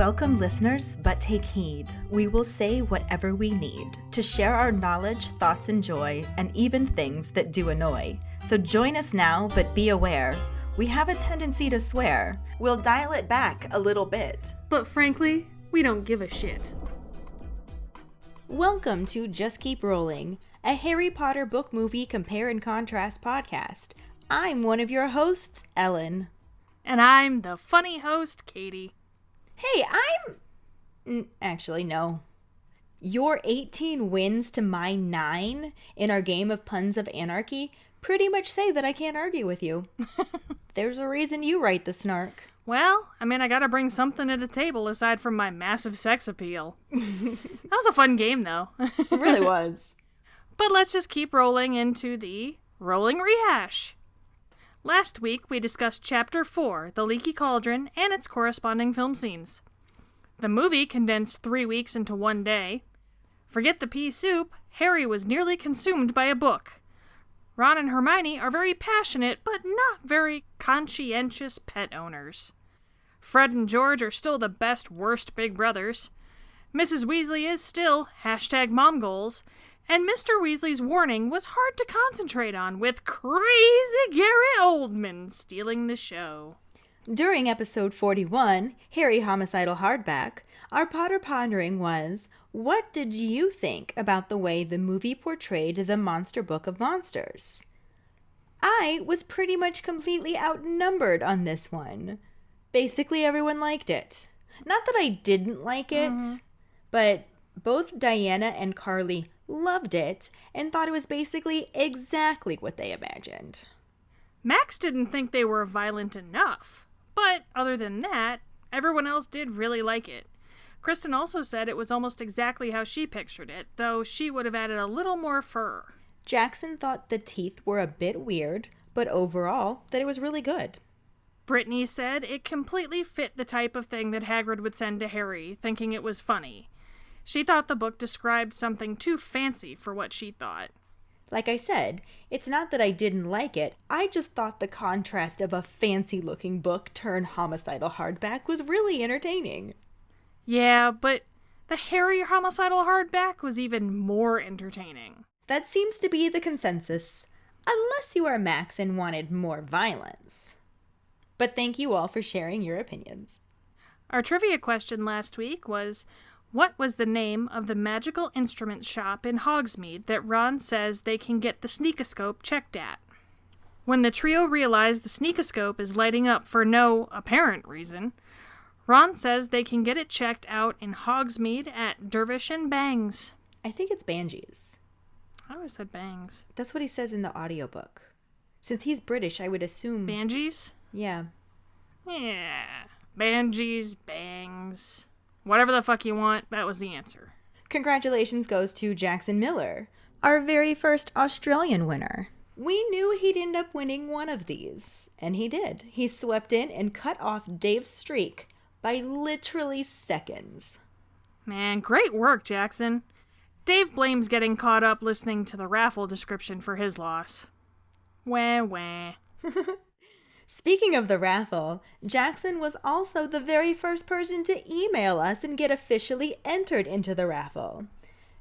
Welcome, listeners, but take heed. We will say whatever we need to share our knowledge, thoughts, and joy, and even things that do annoy. So join us now, but be aware. We have a tendency to swear. We'll dial it back a little bit. But frankly, we don't give a shit. Welcome to Just Keep Rowling, a Harry Potter book movie compare and contrast podcast. I'm one of your hosts, Ellen. And I'm the funny host, Kayde. Hey, Actually, no. Your 18 wins to my 9 in our game of Puns of Anarchy pretty much say that I can't argue with you. There's a reason you write the snark. Well, I gotta bring something to the table aside from my massive sex appeal. That was a fun game, though. It really was. But let's just keep rolling into the rolling rehash. Last week, we discussed Chapter 4, The Leaky Cauldron, and its corresponding film scenes. The movie condensed 3 weeks into 1 day. Forget the pea soup, Harry was nearly consumed by a book. Ron and Hermione are very passionate, but not very conscientious pet owners. Fred and George are still the best, worst big brothers. Mrs. Weasley is still #momgoals, and Mr. Weasley's warning was hard to concentrate on with crazy Gary Oldman stealing the show. During episode 41, Harry Homicidal Hardback, our Potter Pondering was, what did you think about the way the movie portrayed the Monster Book of Monsters? I was pretty much completely outnumbered on this one. Basically, everyone liked it. Not that I didn't like it, but both Diana and Karlee loved it and thought it was basically exactly what they imagined. Max didn't think they were violent enough, but other than that, everyone else did really like it. Kristen also said it was almost exactly how she pictured it, though she would have added a little more fur. Jackson thought the teeth were a bit weird, but overall, that it was really good. Brittany said it completely fit the type of thing that Hagrid would send to Harry, thinking it was funny. She thought the book described something too fancy for what she thought. Like I said, it's not that I didn't like it, I just thought the contrast of a fancy-looking book turned homicidal hardback was really entertaining. Yeah, but the Harry homicidal hardback was even more entertaining. That seems to be the consensus, unless you are Max and wanted more violence. But thank you all for sharing your opinions. Our trivia question last week was, what was the name of the magical instrument shop in Hogsmeade that Ron says they can get the sneakoscope checked at? When the trio realize the sneakoscope is lighting up for no apparent reason, Ron says they can get it checked out in Hogsmeade at Dervish and Bangs. I think it's Banshees. I always said Bangs. That's what he says in the audiobook. Since he's British, I would assume... Banshees? Yeah. Yeah. Banshees, Bangs... Whatever the fuck you want, that was the answer. Congratulations goes to Jackson Miller, our very first Australian winner. We knew he'd end up winning one of these, and he did. He swept in and cut off Dave's streak by literally seconds. Man, great work, Jackson. Dave blames getting caught up listening to the raffle description for his loss. Wah wah. Speaking of the raffle, Jackson was also the very first person to email us and get officially entered into the raffle.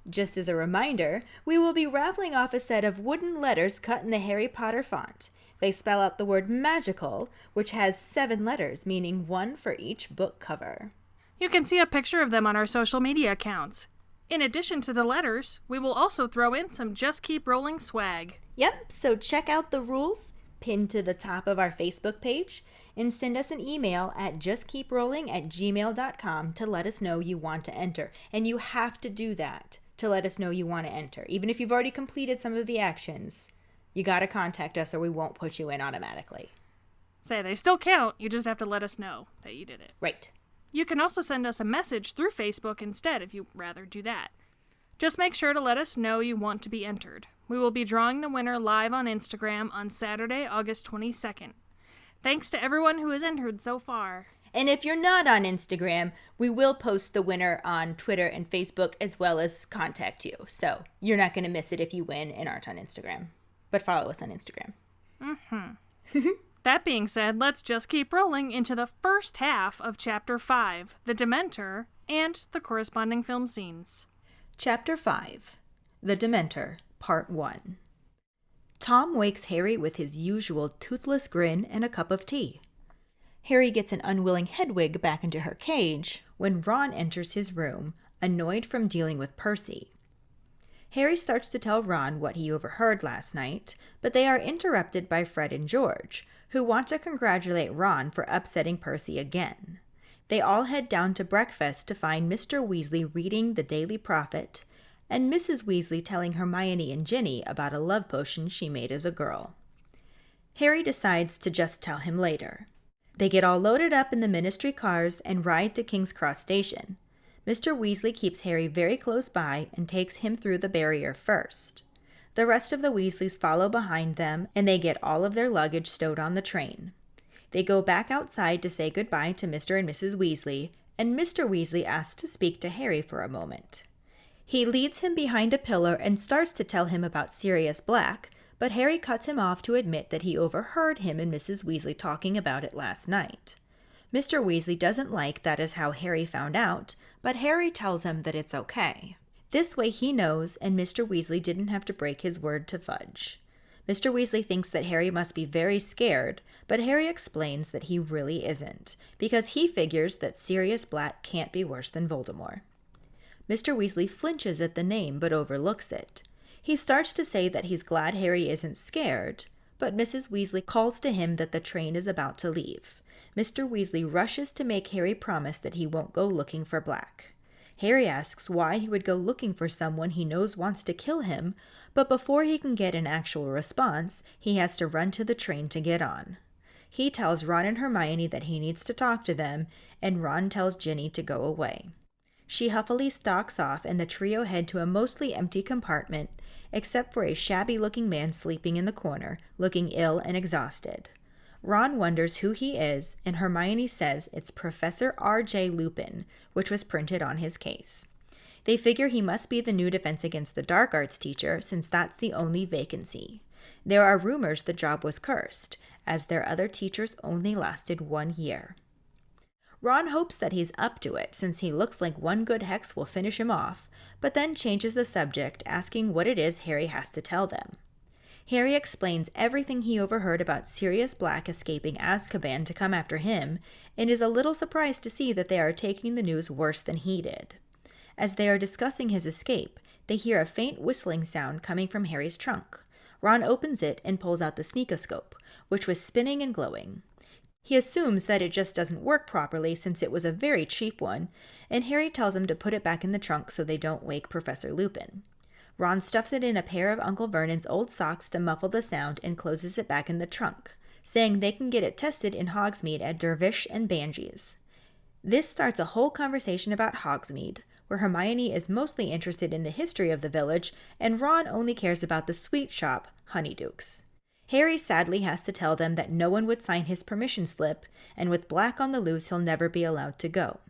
Just as a reminder, we will be raffling off a set of wooden letters cut in the Harry Potter font. They spell out the word magical, which has 7 letters, meaning 1 for each book cover. You can see a picture of them on our social media accounts. In addition to the letters, we will also throw in some Just Keep Rowling swag. Yep, so check out the rules pinned to the top of our Facebook page, and send us an email at justkeeprowling@gmail.com to let us know you want to enter. And you have to do that to let us know you want to enter. Even if you've already completed some of the actions, you got to contact us or we won't put you in automatically. Say, they still count, you just have to let us know that you did it. Right. You can also send us a message through Facebook instead if you'd rather do that. Just make sure to let us know you want to be entered. We will be drawing the winner live on Instagram on Saturday, August 22nd. Thanks to everyone who has entered so far. And if you're not on Instagram, we will post the winner on Twitter and Facebook as well as contact you. So you're not going to miss it if you win and aren't on Instagram. But follow us on Instagram. That being said, let's just keep rolling into the first half of Chapter 5, The Dementor, and the corresponding film scenes. Chapter 5, The Dementor, Part 1. Tom wakes Harry with his usual toothless grin and a cup of tea. Harry gets an unwilling Hedwig back into her cage when Ron enters his room, annoyed from dealing with Percy. Harry starts to tell Ron what he overheard last night, but they are interrupted by Fred and George, who want to congratulate Ron for upsetting Percy again. They all head down to breakfast to find Mr. Weasley reading the Daily Prophet, and Mrs. Weasley telling Hermione and Ginny about a love potion she made as a girl. Harry decides to just tell him later. They get all loaded up in the Ministry cars and ride to King's Cross Station. Mr. Weasley keeps Harry very close by and takes him through the barrier first. The rest of the Weasleys follow behind them, and they get all of their luggage stowed on the train. They go back outside to say goodbye to Mr. and Mrs. Weasley, and Mr. Weasley asks to speak to Harry for a moment. He leads him behind a pillar and starts to tell him about Sirius Black, but Harry cuts him off to admit that he overheard him and Mrs. Weasley talking about it last night. Mr. Weasley doesn't like that is how Harry found out, but Harry tells him that it's okay. This way he knows, and Mr. Weasley didn't have to break his word to Fudge. Mr. Weasley thinks that Harry must be very scared, but Harry explains that he really isn't, because he figures that Sirius Black can't be worse than Voldemort. Mr. Weasley flinches at the name but overlooks it. He starts to say that he's glad Harry isn't scared, but Mrs. Weasley calls to him that the train is about to leave. Mr. Weasley rushes to make Harry promise that he won't go looking for Black. Harry asks why he would go looking for someone he knows wants to kill him, but before he can get an actual response, he has to run to the train to get on. He tells Ron and Hermione that he needs to talk to them, and Ron tells Ginny to go away. She huffily stalks off, and the trio head to a mostly empty compartment, except for a shabby-looking man sleeping in the corner, looking ill and exhausted. Ron wonders who he is, and Hermione says it's Professor R.J. Lupin, which was printed on his case. They figure he must be the new Defense Against the Dark Arts teacher, since that's the only vacancy. There are rumors the job was cursed, as their other teachers only lasted 1 year. Ron hopes that he's up to it, since he looks like one good hex will finish him off, but then changes the subject, asking what it is Harry has to tell them. Harry explains everything he overheard about Sirius Black escaping Azkaban to come after him, and is a little surprised to see that they are taking the news worse than he did. As they are discussing his escape, they hear a faint whistling sound coming from Harry's trunk. Ron opens it and pulls out the sneakoscope, which was spinning and glowing. He assumes that it just doesn't work properly since it was a very cheap one, and Harry tells him to put it back in the trunk so they don't wake Professor Lupin. Ron stuffs it in a pair of Uncle Vernon's old socks to muffle the sound and closes it back in the trunk, saying they can get it tested in Hogsmeade at Dervish and Banji's. This starts a whole conversation about Hogsmeade, where Hermione is mostly interested in the history of the village, and Ron only cares about the sweet shop, Honeydukes. Harry sadly has to tell them that no one would sign his permission slip, and with Black on the loose he'll never be allowed to go.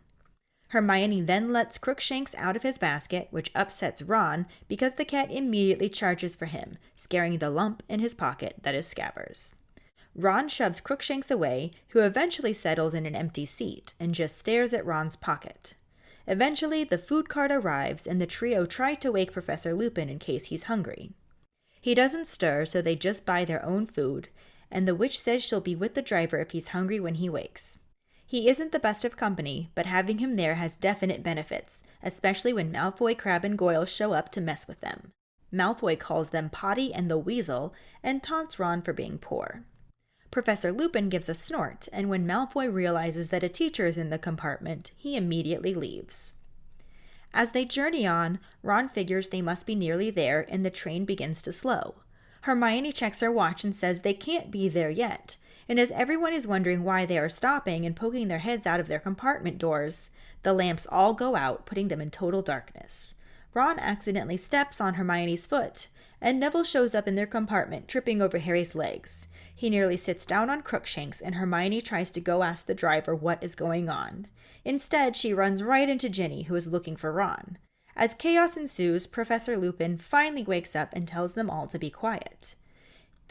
Hermione then lets Crookshanks out of his basket, which upsets Ron because the cat immediately charges for him, scaring the lump in his pocket that is Scabbers. Ron shoves Crookshanks away, who eventually settles in an empty seat and just stares at Ron's pocket. Eventually, the food cart arrives, and the trio try to wake Professor Lupin in case he's hungry. He doesn't stir, so they just buy their own food, and the witch says she'll be with the driver if he's hungry when he wakes. He isn't the best of company, but having him there has definite benefits, especially when Malfoy, Crabbe, and Goyle show up to mess with them. Malfoy calls them Potty and the Weasel, and taunts Ron for being poor. Professor Lupin gives a snort, and when Malfoy realizes that a teacher is in the compartment, he immediately leaves. As they journey on, Ron figures they must be nearly there, and the train begins to slow. Hermione checks her watch and says they can't be there yet, and as everyone is wondering why they are stopping and poking their heads out of their compartment doors, the lamps all go out, putting them in total darkness. Ron accidentally steps on Hermione's foot, and Neville shows up in their compartment, tripping over Harry's legs. He nearly sits down on Crookshanks, and Hermione tries to go ask the driver what is going on. Instead, she runs right into Ginny, who is looking for Ron. As chaos ensues, Professor Lupin finally wakes up and tells them all to be quiet.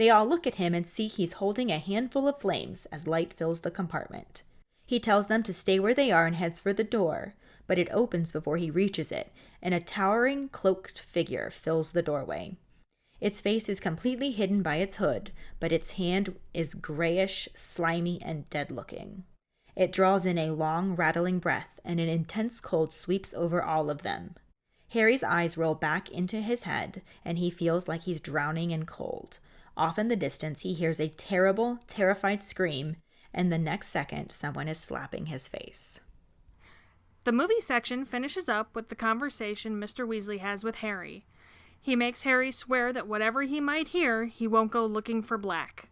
They all look at him and see he's holding a handful of flames as light fills the compartment. He tells them to stay where they are and heads for the door, but it opens before he reaches it, and a towering, cloaked figure fills the doorway. Its face is completely hidden by its hood, but its hand is grayish, slimy, and dead-looking. It draws in a long, rattling breath, and an intense cold sweeps over all of them. Harry's eyes roll back into his head, and he feels like he's drowning in cold. Off in the distance, he hears a terrible, terrified scream, and the next second, someone is slapping his face. The movie section finishes up with the conversation Mr. Weasley has with Harry. He makes Harry swear that whatever he might hear, he won't go looking for Black.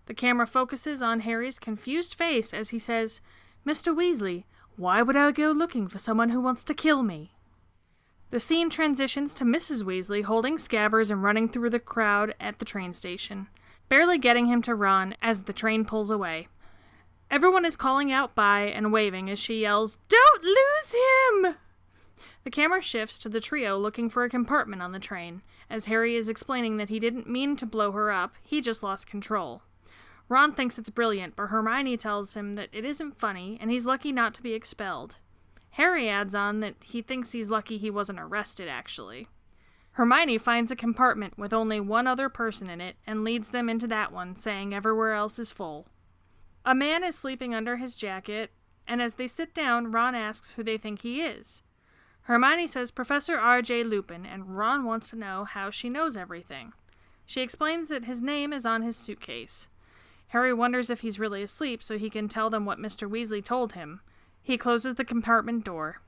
The camera focuses on Harry's confused face as he says, "Mr. Weasley, why would I go looking for someone who wants to kill me?" The scene transitions to Mrs. Weasley holding Scabbers and running through the crowd at the train station, barely getting him to run as the train pulls away. Everyone is calling out bye and waving as she yells, "Don't lose him!" The camera shifts to the trio looking for a compartment on the train, as Harry is explaining that he didn't mean to blow her up, he just lost control. Ron thinks it's brilliant, but Hermione tells him that it isn't funny, and he's lucky not to be expelled. Harry adds on that he thinks he's lucky he wasn't arrested, actually. Hermione finds a compartment with only one other person in it, and leads them into that one, saying everywhere else is full. A man is sleeping under his jacket, and as they sit down, Ron asks who they think he is. Hermione says Professor R.J. Lupin, and Ron wants to know how she knows everything. She explains that his name is on his suitcase. Harry wonders if he's really asleep so he can tell them what Mr. Weasley told him. He closes the compartment door.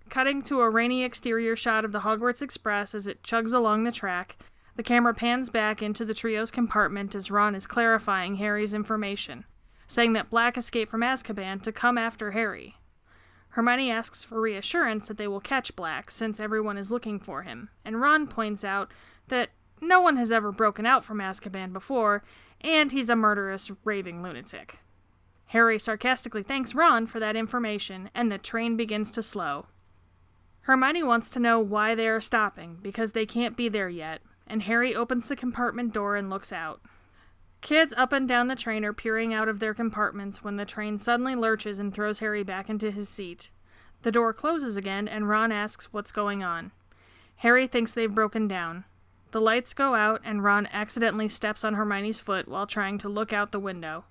Cutting to a rainy exterior shot of the Hogwarts Express as it chugs along the track, the camera pans back into the trio's compartment as Ron is clarifying Harry's information, saying that Black escaped from Azkaban to come after Harry. Hermione asks for reassurance that they will catch Black since everyone is looking for him, and Ron points out that no one has ever broken out from Azkaban before, and he's a murderous, raving lunatic. Harry sarcastically thanks Ron for that information, and the train begins to slow. Hermione wants to know why they are stopping, because they can't be there yet, and Harry opens the compartment door and looks out. Kids up and down the train are peering out of their compartments when the train suddenly lurches and throws Harry back into his seat. The door closes again, and Ron asks what's going on. Harry thinks they've broken down. The lights go out, and Ron accidentally steps on Hermione's foot while trying to look out the window.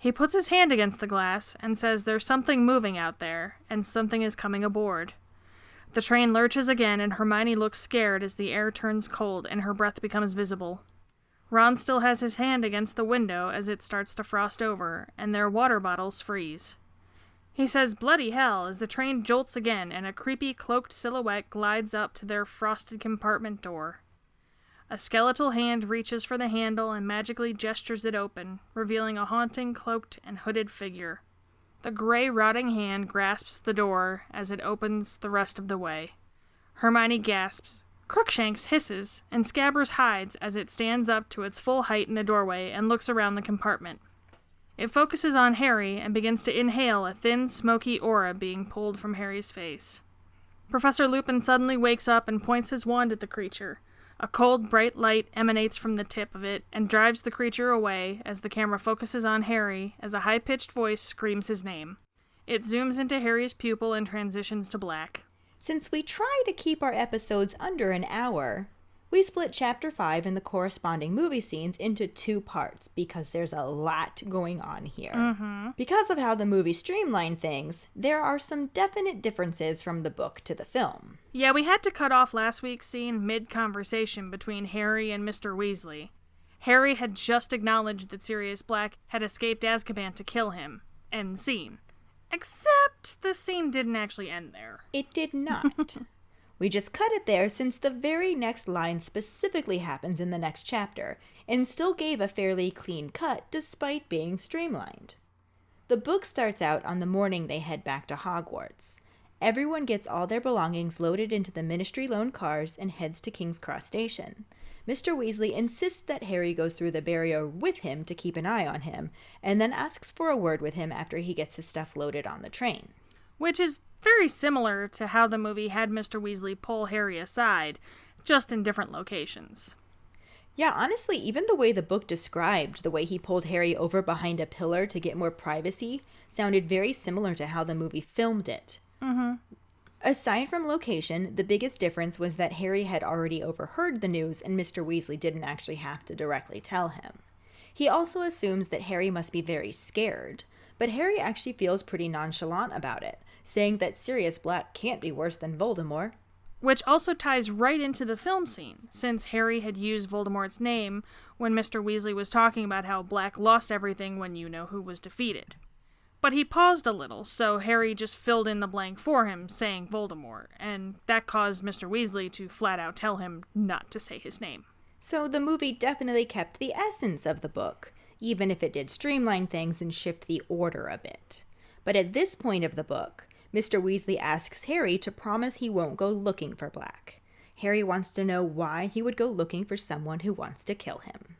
He puts his hand against the glass and says there's something moving out there, and something is coming aboard. The train lurches again, and Hermione looks scared as the air turns cold and her breath becomes visible. Ron still has his hand against the window as it starts to frost over, and their water bottles freeze. He says bloody hell as the train jolts again and a creepy cloaked silhouette glides up to their frosted compartment door. A skeletal hand reaches for the handle and magically gestures it open, revealing a haunting, cloaked, and hooded figure. The gray, rotting hand grasps the door as it opens the rest of the way. Hermione gasps, Crookshanks hisses, and Scabbers hides as it stands up to its full height in the doorway and looks around the compartment. It focuses on Harry and begins to inhale a thin, smoky aura being pulled from Harry's face. Professor Lupin suddenly wakes up and points his wand at the creature. A cold, bright light emanates from the tip of it and drives the creature away as the camera focuses on Harry as a high-pitched voice screams his name. It zooms into Harry's pupil and transitions to black. Since we try to keep our episodes under an hour, we split Chapter 5 and the corresponding movie scenes into 2 parts because there's a lot going on here. Mm-hmm. Because of how the movie streamlined things, there are some definite differences from the book to the film. Yeah, we had to cut off last week's scene mid-conversation between Harry and Mr. Weasley. Harry had just acknowledged that Sirius Black had escaped Azkaban to kill him. End scene. Except the scene didn't actually end there. It did not. We just cut it there since the very next line specifically happens in the next chapter, and still gave a fairly clean cut despite being streamlined. The book starts out on the morning they head back to Hogwarts. Everyone gets all their belongings loaded into the Ministry-loaned cars and heads to King's Cross Station. Mr. Weasley insists that Harry goes through the barrier with him to keep an eye on him, and then asks for a word with him after he gets his stuff loaded on the train. Which is very similar to how the movie had Mr. Weasley pull Harry aside, just in different locations. Yeah, honestly, even the way the book described the way he pulled Harry over behind a pillar to get more privacy sounded very similar to how the movie filmed it. Mm-hmm. Aside from location, the biggest difference was that Harry had already overheard the news and Mr. Weasley didn't actually have to directly tell him. He also assumes that Harry must be very scared, but Harry actually feels pretty nonchalant about it, saying that Sirius Black can't be worse than Voldemort. Which also ties right into the film scene, since Harry had used Voldemort's name when Mr. Weasley was talking about how Black lost everything when you-know-who was defeated. But he paused a little, so Harry just filled in the blank for him, saying Voldemort, and that caused Mr. Weasley to flat out tell him not to say his name. So the movie definitely kept the essence of the book, even if it did streamline things and shift the order a bit. But at this point of the book, Mr. Weasley asks Harry to promise he won't go looking for Black. Harry wants to know why he would go looking for someone who wants to kill him.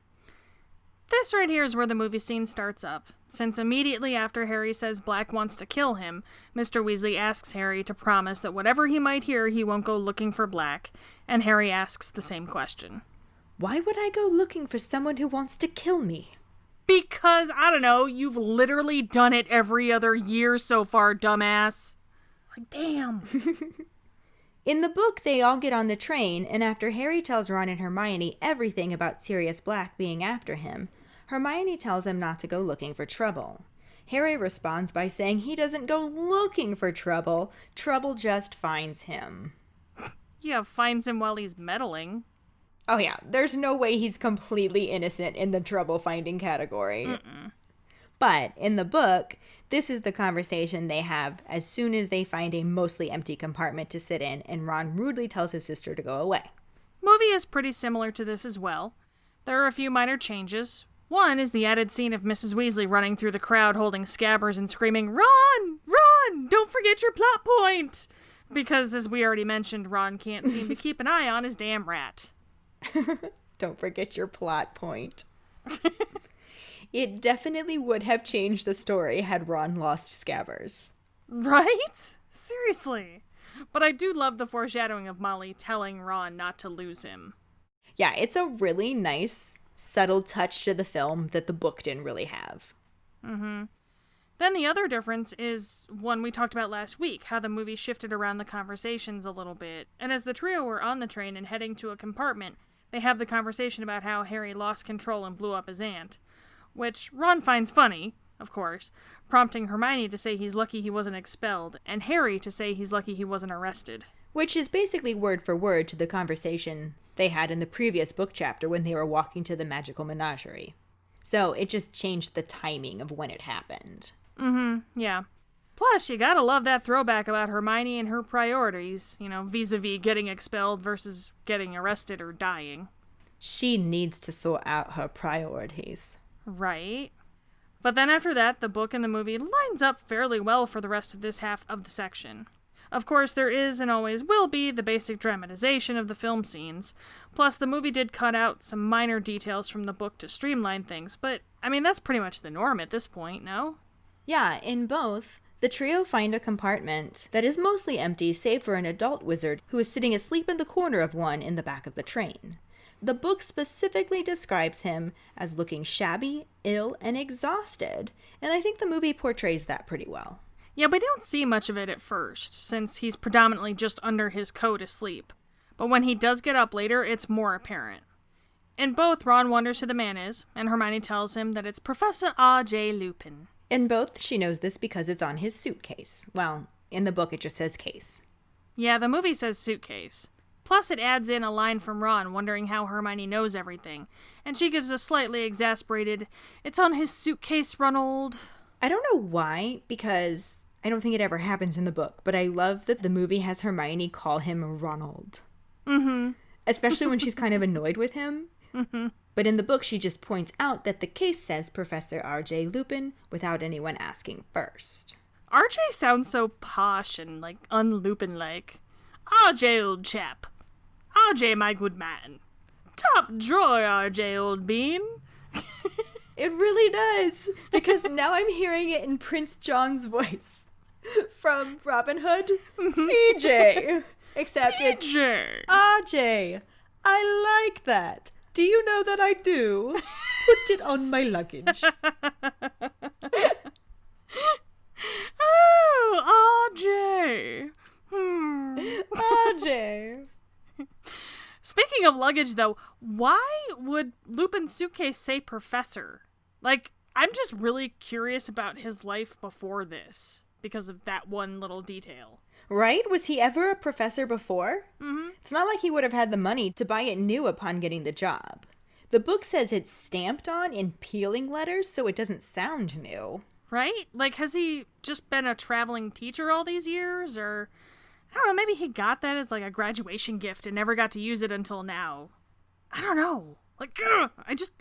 This right here is where the movie scene starts up, since immediately after Harry says Black wants to kill him, Mr. Weasley asks Harry to promise that whatever he might hear, he won't go looking for Black, and Harry asks the same question. Why would I go looking for someone who wants to kill me? Because, I don't know, you've literally done it every other year so far, dumbass. Like, damn. In the book, they all get on the train, and after Harry tells Ron and Hermione everything about Sirius Black being after him, Hermione tells him not to go looking for trouble. Harry responds by saying he doesn't go looking for trouble. Trouble just finds him. Yeah, finds him while he's meddling. Oh yeah, there's no way he's completely innocent in the trouble-finding category. Mm-mm. But in the book, this is the conversation they have as soon as they find a mostly empty compartment to sit in, and Ron rudely tells his sister to go away. Movie is pretty similar to this as well. There are a few minor changes. One is the added scene of Mrs. Weasley running through the crowd holding scabbers and screaming, "Ron! Ron! Don't forget your plot point!" Because, as we already mentioned, Ron can't seem to keep an eye on his damn rat. Don't forget your plot point. It definitely would have changed the story had Ron lost Scabbers. Right? Seriously. But I do love the foreshadowing of Molly telling Ron not to lose him. Yeah, it's a really nice, subtle touch to the film that the book didn't really have. Mm-hmm. Then the other difference is one we talked about last week, how the movie shifted around the conversations a little bit. And as the trio were on the train and heading to a compartment, they have the conversation about how Harry lost control and blew up his aunt. Which Ron finds funny, of course, prompting Hermione to say he's lucky he wasn't expelled, and Harry to say he's lucky he wasn't arrested. Which is basically word for word to the conversation they had in the previous book chapter when they were walking to the magical menagerie. So it just changed the timing of when it happened. Mm-hmm, yeah. Plus, you gotta love that throwback about Hermione and her priorities, vis-a-vis getting expelled versus getting arrested or dying. She needs to sort out her priorities. Right. But then after that, the book and the movie lines up fairly well for the rest of this half of the section. Of course, there is and always will be the basic dramatization of the film scenes. Plus, the movie did cut out some minor details from the book to streamline things, but, that's pretty much the norm at this point, no? Yeah, in both, the trio find a compartment that is mostly empty save for an adult wizard who is sitting asleep in the corner of one in the back of the train. The book specifically describes him as looking shabby, ill, and exhausted, and I think the movie portrays that pretty well. Yeah, we don't see much of it at first, since he's predominantly just under his coat asleep. But when he does get up later, it's more apparent. In both, Ron wonders who the man is, and Hermione tells him that it's Professor R.J. Lupin. In both, she knows this because it's on his suitcase. Well, in the book it just says case. Yeah, the movie says suitcase. Plus, it adds in a line from Ron wondering how Hermione knows everything, and she gives a slightly exasperated, "It's on his suitcase, Ronald." I don't know why, because I don't think it ever happens in the book, but I love that the movie has Hermione call him Ronald. Mm-hmm. Especially when she's kind of annoyed with him. Mm-hmm. But in the book, she just points out that the case says Professor R.J. Lupin without anyone asking first. R.J. sounds so posh and, un-Lupin-like. "R.J., old chap. R.J., my good man. Top drawer, R.J., old bean." It really does, because now I'm hearing it in Prince John's voice from Robin Hood. PJ. Except it's PJ. RJ. I like that. Do you know that I do? Put it on my luggage. Oh, RJ. RJ. Speaking of luggage, though, why would Lupin's suitcase say professor? Like, I'm just really curious about his life before this because of that one little detail. Right? Was he ever a professor before? Mm-hmm. It's not like he would have had the money to buy it new upon getting the job. The book says it's stamped on in peeling letters, so it doesn't sound new. Right? Like, has he just been a traveling teacher all these years? Or, I don't know, maybe he got that as like a graduation gift and never got to use it until now. I don't know. Like,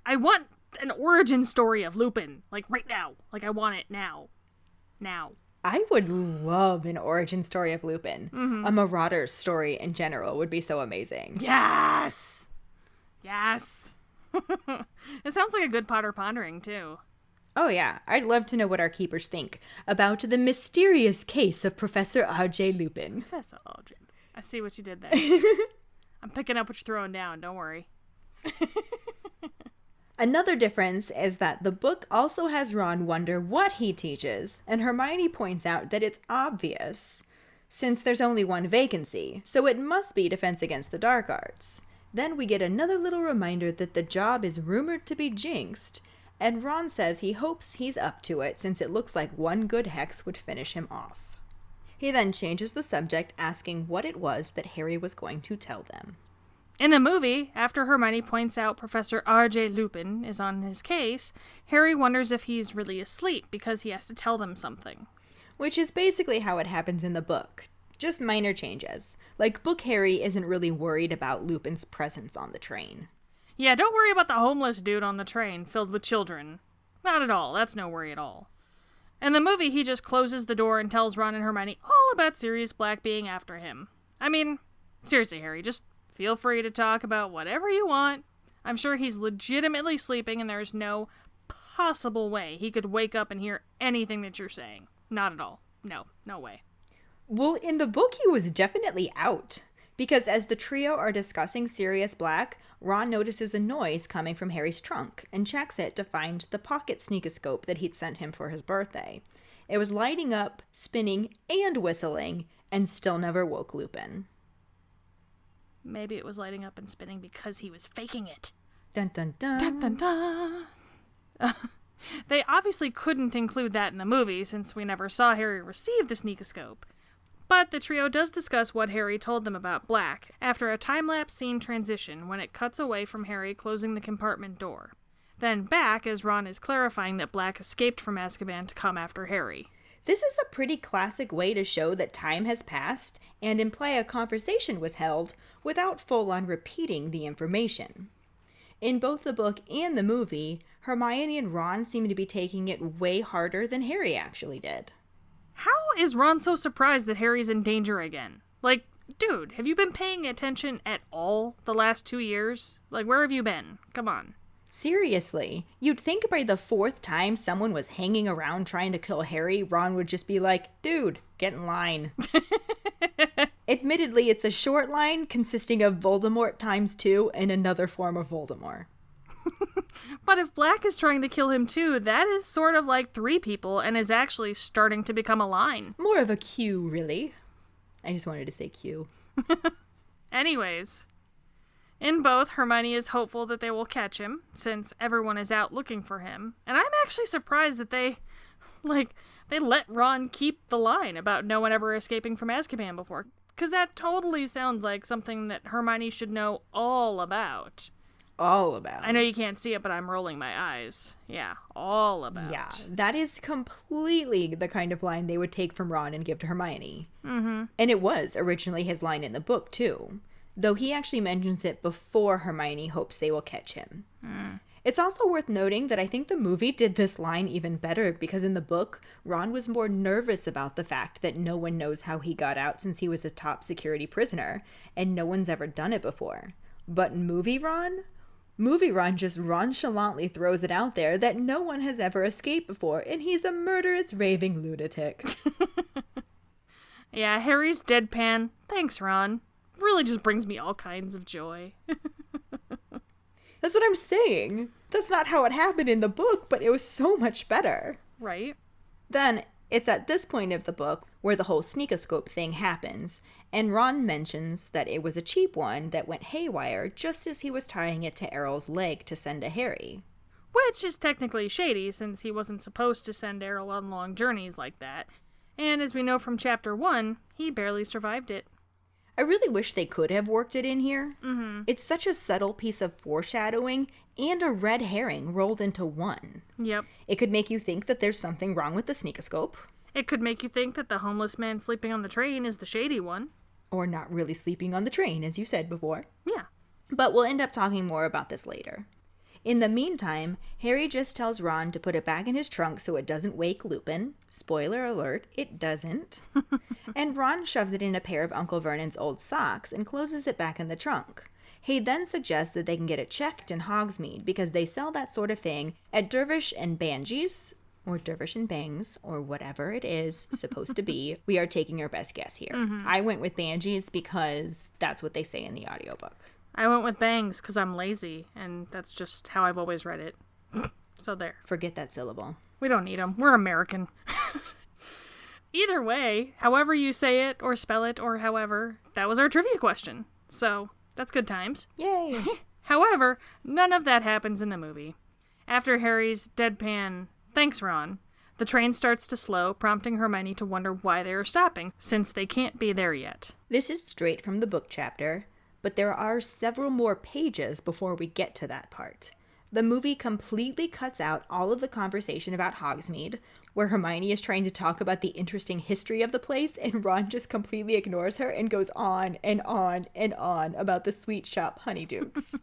I want an origin story of Lupin. Like, right now. Like, I want it now. Now. I would love an origin story of Lupin. Mm-hmm. A Marauder's story in general would be so amazing. Yes! Yes! It sounds like a good Potter Pondering, too. Oh yeah, I'd love to know what our keepers think about the mysterious case of Professor R.J. Lupin. Professor R.J. I see what you did there. I'm picking up what you're throwing down, don't worry. Another difference is that the book also has Ron wonder what he teaches, and Hermione points out that it's obvious, since there's only one vacancy, so it must be Defense Against the Dark Arts. Then we get another little reminder that the job is rumored to be jinxed, and Ron says he hopes he's up to it since it looks like one good hex would finish him off. He then changes the subject, asking what it was that Harry was going to tell them. In the movie, after Hermione points out Professor R.J. Lupin is on his case, Harry wonders if he's really asleep because he has to tell them something. Which is basically how it happens in the book. Just minor changes. Like, Book Harry isn't really worried about Lupin's presence on the train. Yeah, don't worry about the homeless dude on the train filled with children. Not at all. That's no worry at all. In the movie, he just closes the door and tells Ron and Hermione all about Sirius Black being after him. I mean, seriously, Harry, just feel free to talk about whatever you want. I'm sure he's legitimately sleeping and there's no possible way he could wake up and hear anything that you're saying. Not at all. No way. Well, in the book, he was definitely out. Because as the trio are discussing Sirius Black, Ron notices a noise coming from Harry's trunk and checks it to find the pocket sneakoscope that he'd sent him for his birthday. It was lighting up, spinning, and whistling, and still never woke Lupin. Maybe it was lighting up and spinning because he was faking it. Dun dun dun. Dun dun dun. They obviously couldn't include that in the movie since we never saw Harry receive the sneakoscope. But the trio does discuss what Harry told them about Black after a time-lapse scene transition when it cuts away from Harry closing the compartment door. Then back as Ron is clarifying that Black escaped from Azkaban to come after Harry. This is a pretty classic way to show that time has passed and imply a conversation was held without full-on repeating the information. In both the book and the movie, Hermione and Ron seem to be taking it way harder than Harry actually did. How is Ron so surprised that Harry's in danger again? Like, dude, have you been paying attention at all the last 2 years? Like, where have you been? Come on. Seriously, you'd think by the fourth time someone was hanging around trying to kill Harry, Ron would just be like, dude, get in line. Admittedly, it's a short line consisting of Voldemort times 2 and another form of Voldemort. But if Black is trying to kill him too, that is sort of like 3 people and is actually starting to become a line. More of a Q, really. I just wanted to say Q. Anyways, in both, Hermione is hopeful that they will catch him, since everyone is out looking for him. And I'm actually surprised that they let Ron keep the line about no one ever escaping from Azkaban before. Because that totally sounds like something that Hermione should know all about. All about. I know you can't see it, but I'm rolling my eyes. Yeah, all about. Yeah, that is completely the kind of line they would take from Ron and give to Hermione. Mm-hmm. And it was originally his line in the book, too. Though he actually mentions it before Hermione hopes they will catch him. Mm. It's also worth noting that I think the movie did this line even better because in the book, Ron was more nervous about the fact that no one knows how he got out since he was a top security prisoner, and no one's ever done it before. But Movie Ron just nonchalantly throws it out there that no one has ever escaped before, and he's a murderous, raving lunatic. Yeah, Harry's deadpan, thanks Ron, really just brings me all kinds of joy. That's what I'm saying. That's not how it happened in the book, but it was so much better. Right. Then, it's at this point of the book where the whole sneakoscope thing happens, and Ron mentions that it was a cheap one that went haywire just as he was tying it to Errol's leg to send to Harry. Which is technically shady, since he wasn't supposed to send Errol on long journeys like that. And as we know from Chapter 1, he barely survived it. I really wish they could have worked it in here. Mm-hmm. It's such a subtle piece of foreshadowing and a red herring rolled into one. Yep. It could make you think that there's something wrong with the sneakoscope. It could make you think that the homeless man sleeping on the train is the shady one. Or not really sleeping on the train, as you said before. Yeah. But we'll end up talking more about this later. In the meantime, Harry just tells Ron to put it back in his trunk so it doesn't wake Lupin. Spoiler alert, it doesn't. And Ron shoves it in a pair of Uncle Vernon's old socks and closes it back in the trunk. He then suggests that they can get it checked in Hogsmeade because they sell that sort of thing at Dervish and Banji's, or Dervish and Bangs, or whatever it is supposed to be. We are taking our best guess here. Mm-hmm. I went with Banji's because that's what they say in the audiobook. I went with bangs because I'm lazy, and that's just how I've always read it. So there. Forget that syllable. We don't need them. We're American. Either way, however you say it or spell it or however, that was our trivia question. So that's good times. Yay! However, none of that happens in the movie. After Harry's deadpan, "Thanks, Ron," the train starts to slow, prompting Hermione to wonder why they are stopping, since they can't be there yet. This is straight from the book chapter, but there are several more pages before we get to that part. The movie completely cuts out all of the conversation about Hogsmeade, where Hermione is trying to talk about the interesting history of the place, and Ron just completely ignores her and goes on and on and on about the sweet shop Honeydukes.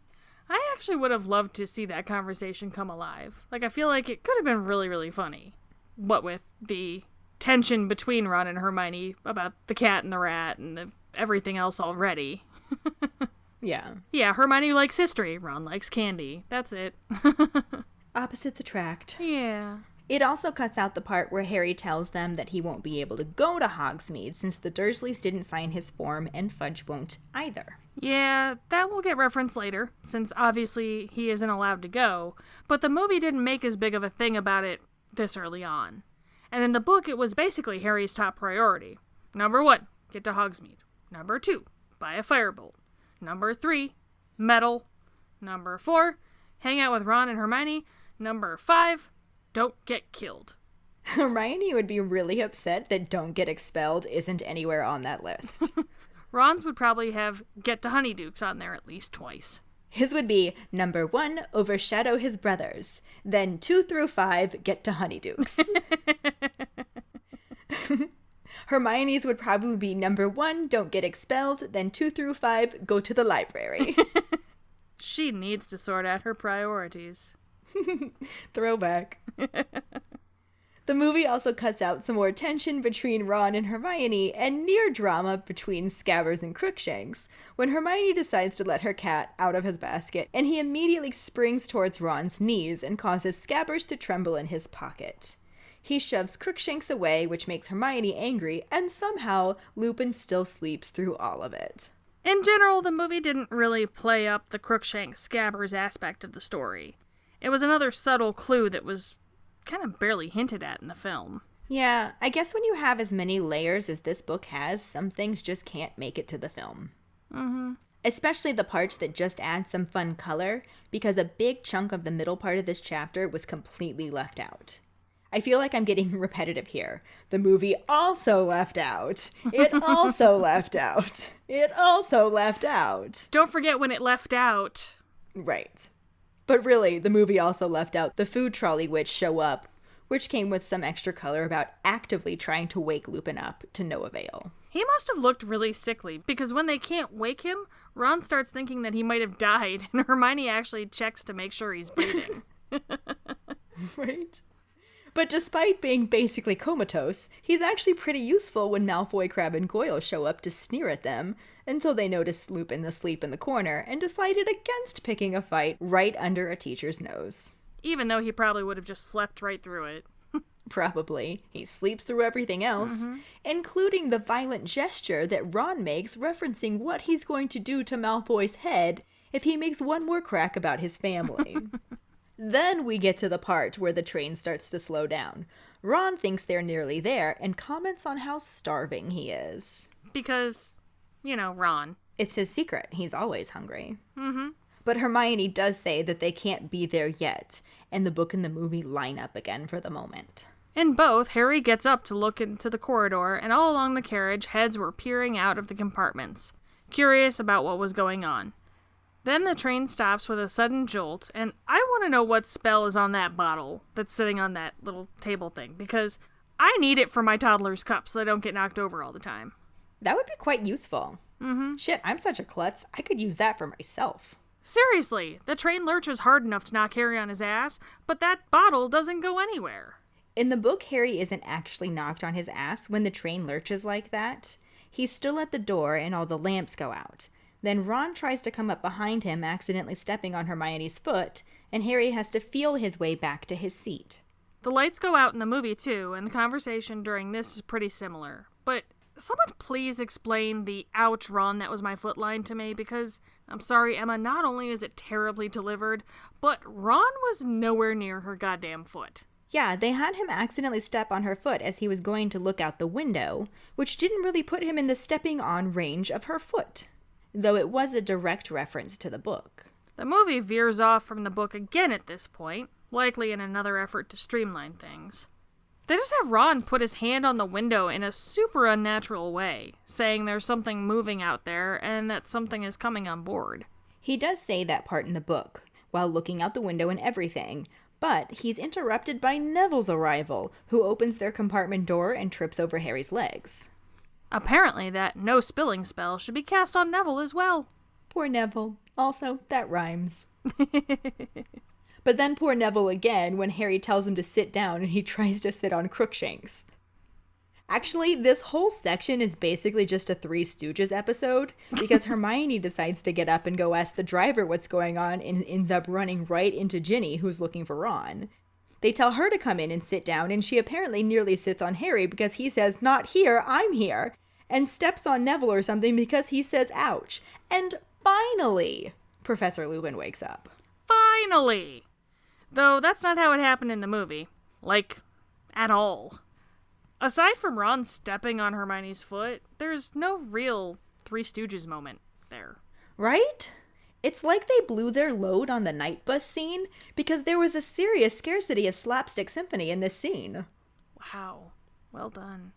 I actually would have loved to see that conversation come alive. Like, I feel like it could have been really, really funny. What with the tension between Ron and Hermione about the cat and the rat and everything else already. Yeah. Yeah, Hermione likes history. Ron likes candy. That's it. Opposites attract. Yeah. It also cuts out the part where Harry tells them that he won't be able to go to Hogsmeade since the Dursleys didn't sign his form and Fudge won't either. Yeah, that will get referenced later, since obviously he isn't allowed to go, but the movie didn't make as big of a thing about it this early on. And in the book, it was basically Harry's top priority. Number 1, get to Hogsmeade. Number 2, buy a firebolt. Number 3, medal. Number 4, hang out with Ron and Hermione. Number 5, don't get killed. Hermione would be really upset that don't get expelled isn't anywhere on that list. Ron's would probably have get to Honeydukes on there at least twice. His would be number 1, overshadow his brothers. Then 2 through 5, get to Honeydukes. Hermione's would probably be number 1, don't get expelled. Then 2 through 5, go to the library. She needs to sort out her priorities. Throwback. The movie also cuts out some more tension between Ron and Hermione and near drama between Scabbers and Crookshanks when Hermione decides to let her cat out of his basket and he immediately springs towards Ron's knees and causes Scabbers to tremble in his pocket. He shoves Crookshanks away, which makes Hermione angry, and somehow Lupin still sleeps through all of it. In general, the movie didn't really play up the Crookshanks-Scabbers aspect of the story. It was another subtle clue that was kind of barely hinted at in the film. Yeah, I guess when you have as many layers as this book has, some things just can't make it to the film. Mm-hmm. Especially the parts that just add some fun color, because a big chunk of the middle part of this chapter was completely left out. I feel like I'm getting repetitive here. The movie also left out. It also left out. It also left out. Don't forget when it left out. Right. But really, the movie also left out the food trolley witch show up, which came with some extra color about actively trying to wake Lupin up to no avail. He must have looked really sickly, because when they can't wake him, Ron starts thinking that he might have died, and Hermione actually checks to make sure he's breathing. Right? But despite being basically comatose, he's actually pretty useful when Malfoy, Crabbe, and Goyle show up to sneer at them, until they notice Lupin asleep in the corner and decided against picking a fight right under a teacher's nose. Even though he probably would have just slept right through it. Probably. He sleeps through everything else, including the violent gesture that Ron makes referencing what he's going to do to Malfoy's head if he makes one more crack about his family. Then we get to the part where the train starts to slow down. Ron thinks they're nearly there and comments on how starving he is. Because, Ron. It's his secret. He's always hungry. Mm-hmm. But Hermione does say that they can't be there yet, and the book and the movie line up again for the moment. In both, Harry gets up to look into the corridor, and all along the carriage, heads were peering out of the compartments, curious about what was going on. Then the train stops with a sudden jolt, and I want to know what spell is on that bottle that's sitting on that little table thing, because I need it for my toddler's cup so they don't get knocked over all the time. That would be quite useful. Mm-hmm. Shit, I'm such a klutz. I could use that for myself. Seriously, the train lurches hard enough to knock Harry on his ass, but that bottle doesn't go anywhere. In the book, Harry isn't actually knocked on his ass when the train lurches like that. He's still at the door and all the lamps go out. Then Ron tries to come up behind him, accidentally stepping on Hermione's foot, and Harry has to feel his way back to his seat. The lights go out in the movie too, and the conversation during this is pretty similar. But someone please explain the ouch Ron that was my foot line to me, because, I'm sorry Emma, not only is it terribly delivered, but Ron was nowhere near her goddamn foot. Yeah, they had him accidentally step on her foot as he was going to look out the window, which didn't really put him in the stepping on range of her foot, though it was a direct reference to the book. The movie veers off from the book again at this point, likely in another effort to streamline things. They just have Ron put his hand on the window in a super unnatural way, saying there's something moving out there and that something is coming on board. He does say that part in the book, while looking out the window and everything, but he's interrupted by Neville's arrival, who opens their compartment door and trips over Harry's legs. Apparently that no spilling spell should be cast on Neville as well. Poor Neville. Also, that rhymes. But then poor Neville again when Harry tells him to sit down and he tries to sit on Crookshanks. Actually, this whole section is basically just a Three Stooges episode, because Hermione decides to get up and go ask the driver what's going on and ends up running right into Ginny, who's looking for Ron. They tell her to come in and sit down, and she apparently nearly sits on Harry because he says, "Not here, I'm here," and steps on Neville or something because he says, "Ouch." And finally, Professor Lupin wakes up. Finally! Though that's not how it happened in the movie. Like, at all. Aside from Ron stepping on Hermione's foot, there's no real Three Stooges moment there. Right? It's like they blew their load on the night bus scene because there was a serious scarcity of slapstick symphony in this scene. Wow. Well done.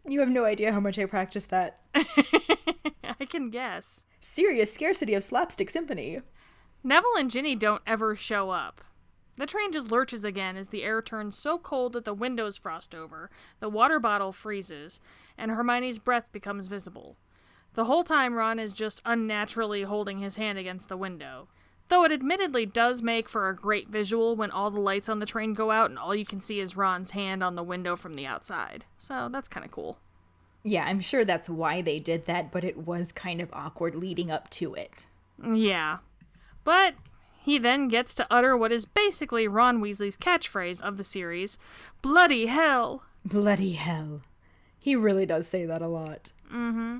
You have no idea how much I practiced that. I can guess. Serious scarcity of slapstick symphony. Neville and Ginny don't ever show up. The train just lurches again as the air turns so cold that the windows frost over, the water bottle freezes, and Hermione's breath becomes visible. The whole time Ron is just unnaturally holding his hand against the window, though it admittedly does make for a great visual when all the lights on the train go out and all you can see is Ron's hand on the window from the outside. So that's kind of cool. Yeah, I'm sure that's why they did that, but it was kind of awkward leading up to it. Yeah. But he then gets to utter what is basically Ron Weasley's catchphrase of the series, "Bloody hell!" Bloody hell. He really does say that a lot. Mm-hmm.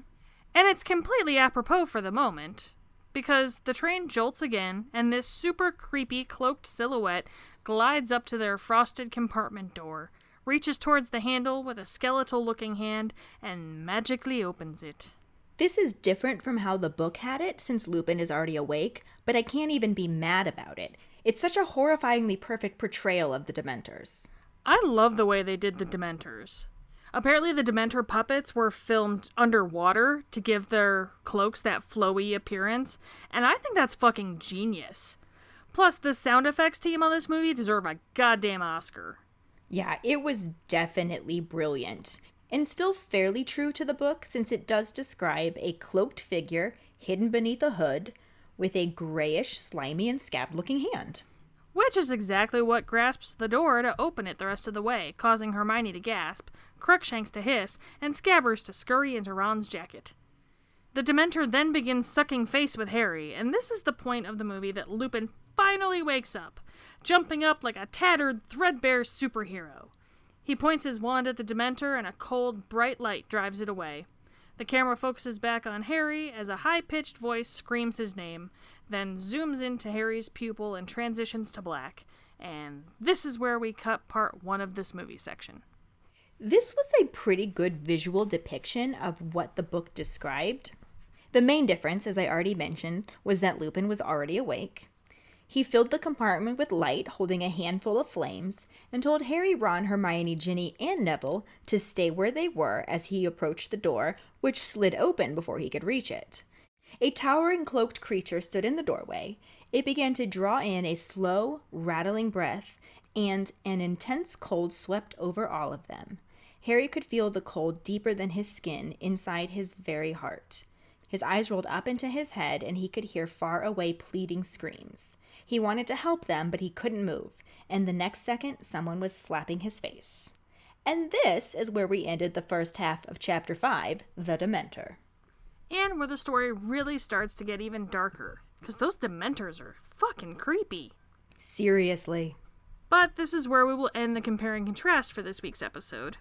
And it's completely apropos for the moment, because the train jolts again, and this super creepy cloaked silhouette glides up to their frosted compartment door, reaches towards the handle with a skeletal-looking hand, and magically opens it. This is different from how the book had it, since Lupin is already awake, but I can't even be mad about it. It's such a horrifyingly perfect portrayal of the Dementors. I love the way they did the Dementors. Apparently the Dementor puppets were filmed underwater to give their cloaks that flowy appearance, and I think that's fucking genius. Plus, the sound effects team on this movie deserve a goddamn Oscar. Yeah, it was definitely brilliant. And still fairly true to the book, since it does describe a cloaked figure hidden beneath a hood with a grayish, slimy, and scabbed-looking hand. Which is exactly what grasps the door to open it the rest of the way, causing Hermione to gasp, Crookshanks to hiss, and Scabbers to scurry into Ron's jacket. The Dementor then begins sucking face with Harry, and this is the point of the movie that Lupin finally wakes up, jumping up like a tattered, threadbare superhero. He points his wand at the Dementor, and a cold, bright light drives it away. The camera focuses back on Harry as a high-pitched voice screams his name, then zooms into Harry's pupil and transitions to black. And this is where we cut part 1 of this movie section. This was a pretty good visual depiction of what the book described. The main difference, as I already mentioned, was that Lupin was already awake. He filled the compartment with light, holding a handful of flames, and told Harry, Ron, Hermione, Ginny, and Neville to stay where they were as he approached the door, which slid open before he could reach it. A towering cloaked creature stood in the doorway. It began to draw in a slow, rattling breath, and an intense cold swept over all of them. Harry could feel the cold deeper than his skin, inside his very heart. His eyes rolled up into his head, and he could hear far away pleading screams. He wanted to help them, but he couldn't move, and the next second, someone was slapping his face. And this is where we ended the first half of Chapter 5, The Dementor. And where the story really starts to get even darker, because those Dementors are fucking creepy. Seriously. But this is where we will end the compare and contrast for this week's episode.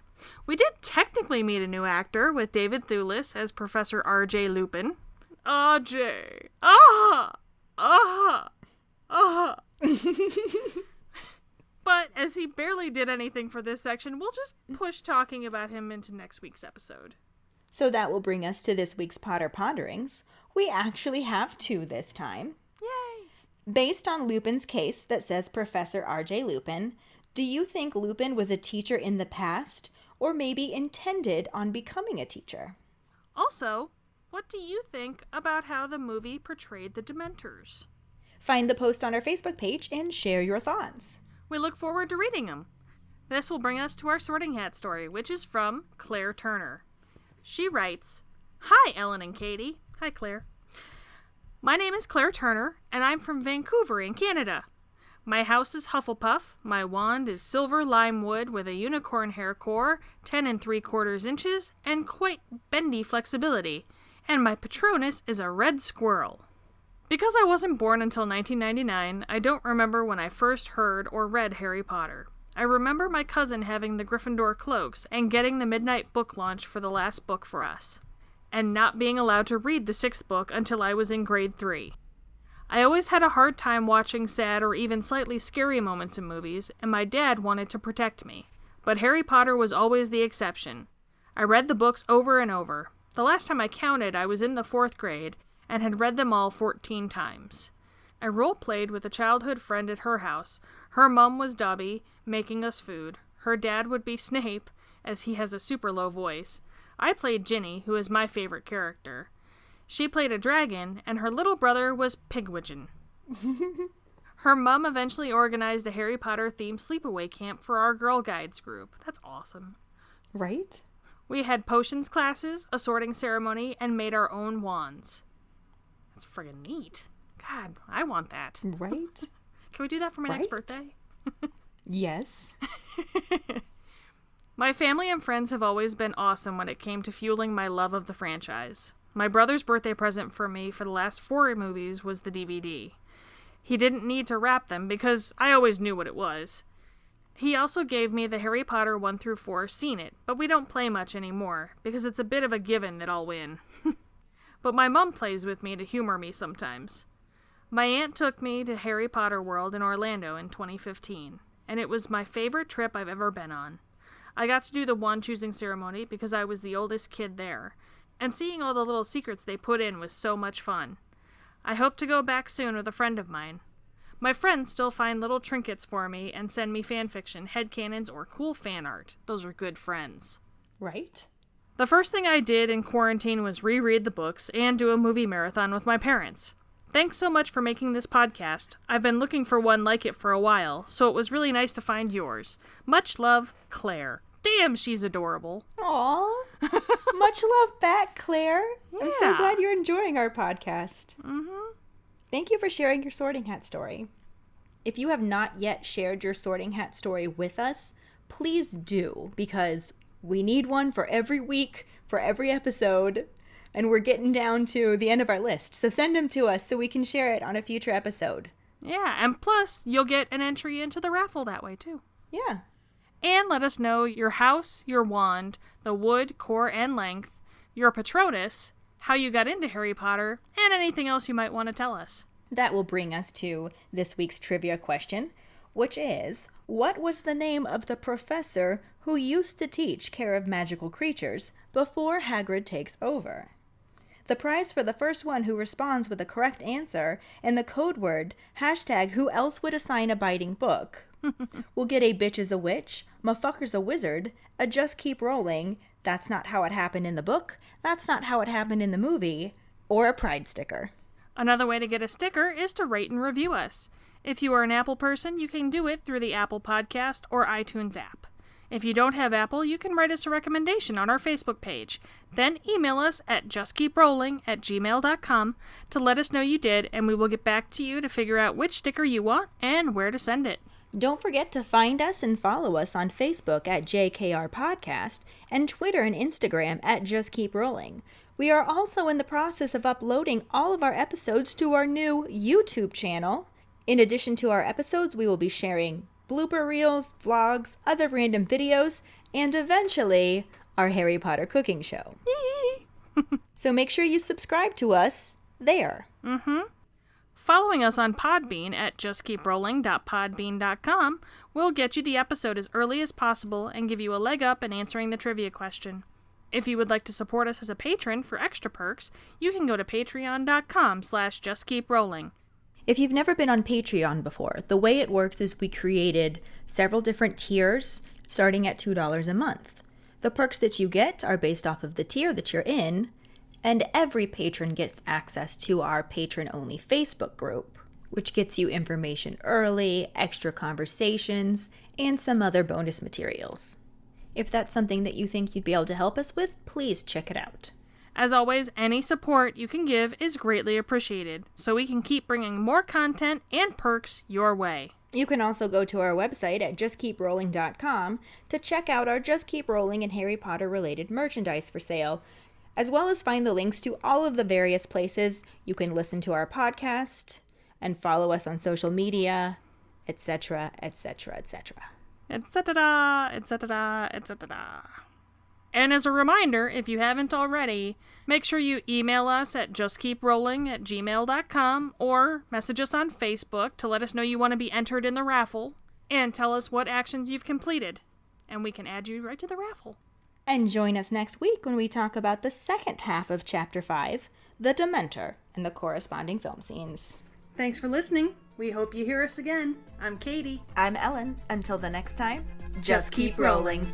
We did technically meet a new actor with David Thewlis as Professor R.J. Lupin. R.J. But as he barely did anything for this section, we'll just push talking about him into next week's episode. So that will bring us to this week's Potter Ponderings. We actually have 2 this time. Yay! Based on Lupin's case that says Professor R.J. Lupin, do you think Lupin was a teacher in the past, or maybe intended on becoming a teacher? Also, what do you think about how the movie portrayed the Dementors? Find the post on our Facebook page and share your thoughts. We look forward to reading them. This will bring us to our Sorting Hat story, which is from Claire Turner. She writes, "Hi, Ellen and Kayde." Hi, Claire. "My name is Claire Turner, and I'm from Vancouver in Canada. My house is Hufflepuff, my wand is silver lime wood with a unicorn hair core, 10 3/4 inches, and quite bendy flexibility, and my Patronus is a red squirrel. Because I wasn't born until 1999, I don't remember when I first heard or read Harry Potter. I remember my cousin having the Gryffindor cloaks and getting the midnight book launch for the last book for us, and not being allowed to read the 6th book until I was in grade 3. I always had a hard time watching sad or even slightly scary moments in movies, and my dad wanted to protect me. But Harry Potter was always the exception. I read the books over and over. The last time I counted, I was in the 4th grade, and had read them all 14 times. I role-played with a childhood friend at her house. Her mum was Dobby, making us food. Her dad would be Snape, as he has a super low voice. I played Ginny, who is my favorite character. She played a dragon, and her little brother was Pigwidgeon. Her mum eventually organized a Harry Potter-themed sleepaway camp for our Girl Guides group. That's awesome. Right? We had potions classes, a sorting ceremony, and made our own wands. That's friggin' neat. God, I want that. Right? Can we do that for my next birthday? Yes. My family and friends have always been awesome when it came to fueling my love of the franchise. My brother's birthday present for me for the last 4 movies was the DVD. He didn't need to wrap them because I always knew what it was. He also gave me the Harry Potter 1 through 4 Seen It, but we don't play much anymore because it's a bit of a given that I'll win. But my mom plays with me to humor me sometimes. My aunt took me to Harry Potter World in Orlando in 2015, and it was my favorite trip I've ever been on. I got to do the wand choosing ceremony because I was the oldest kid there, and seeing all the little secrets they put in was so much fun. I hope to go back soon with a friend of mine. My friends still find little trinkets for me and send me fanfiction, headcanons, or cool fan art. Those are good friends. Right? The first thing I did in quarantine was reread the books and do a movie marathon with my parents. Thanks so much for making this podcast. I've been looking for one like it for a while, so it was really nice to find yours. Much love, Claire. Damn, she's adorable. Aw. Much love back, Claire. Yeah. I'm so glad you're enjoying our podcast. Mm-hmm. Thank you for sharing your Sorting Hat story. If you have not yet shared your Sorting Hat story with us, please do, because we need one for every week, for every episode, and we're getting down to the end of our list. So send them to us so we can share it on a future episode. Yeah, and plus, you'll get an entry into the raffle that way, too. Yeah. And let us know your house, your wand, the wood, core, and length, your Patronus, how you got into Harry Potter, and anything else you might want to tell us. That will bring us to this week's trivia question, which is, what was the name of the professor who used to teach Care of Magical Creatures before Hagrid takes over? The prize for the first one who responds with the correct answer and the code word #who else would assign a biting book will get a bitch is a witch, motherfucker's a wizard, a just keep rolling, that's not how it happened in the book, that's not how it happened in the movie, or a pride sticker. Another way to get a sticker is to rate and review us. If you are an Apple person, you can do it through the Apple Podcast or iTunes app. If you don't have Apple, you can write us a recommendation on our Facebook page. Then email us at justkeeprolling@gmail.com to let us know you did, and we will get back to you to figure out which sticker you want and where to send it. Don't forget to find us and follow us on Facebook at JKR Podcast and Twitter and Instagram at Just Keep Rolling. We are also in the process of uploading all of our episodes to our new YouTube channel. In addition to our episodes, we will be sharing blooper reels, vlogs, other random videos, and eventually our Harry Potter cooking show. So make sure you subscribe to us there. Following us on Podbean at justkeeprolling.podbean.com will get you the episode as early as possible and give you a leg up in answering the trivia question. If you would like to support us as a patron for extra perks, you can go to patreon.com/justkeeprolling. If you've never been on Patreon before, the way it works is we created several different tiers starting at $2 a month. The perks that you get are based off of the tier that you're in, and every patron gets access to our patron-only Facebook group, which gets you information early, extra conversations, and some other bonus materials. If that's something that you think you'd be able to help us with, please check it out. As always, any support you can give is greatly appreciated, so we can keep bringing more content and perks your way. You can also go to our website at justkeeprolling.com to check out our Just Keep Rolling and Harry Potter related merchandise for sale, as well as find the links to all of the various places you can listen to our podcast and follow us on social media, etc., etc., etc. Etc., etc., etc. And as a reminder, if you haven't already, make sure you email us at justkeeprolling@gmail.com or message us on Facebook to let us know you want to be entered in the raffle and tell us what actions you've completed, and we can add you right to the raffle. And join us next week when we talk about the second half of Chapter 5, the Dementor, and the corresponding film scenes. Thanks for listening. We hope you hear us again. I'm Kayde. I'm Ellen. Until the next time, just keep rolling.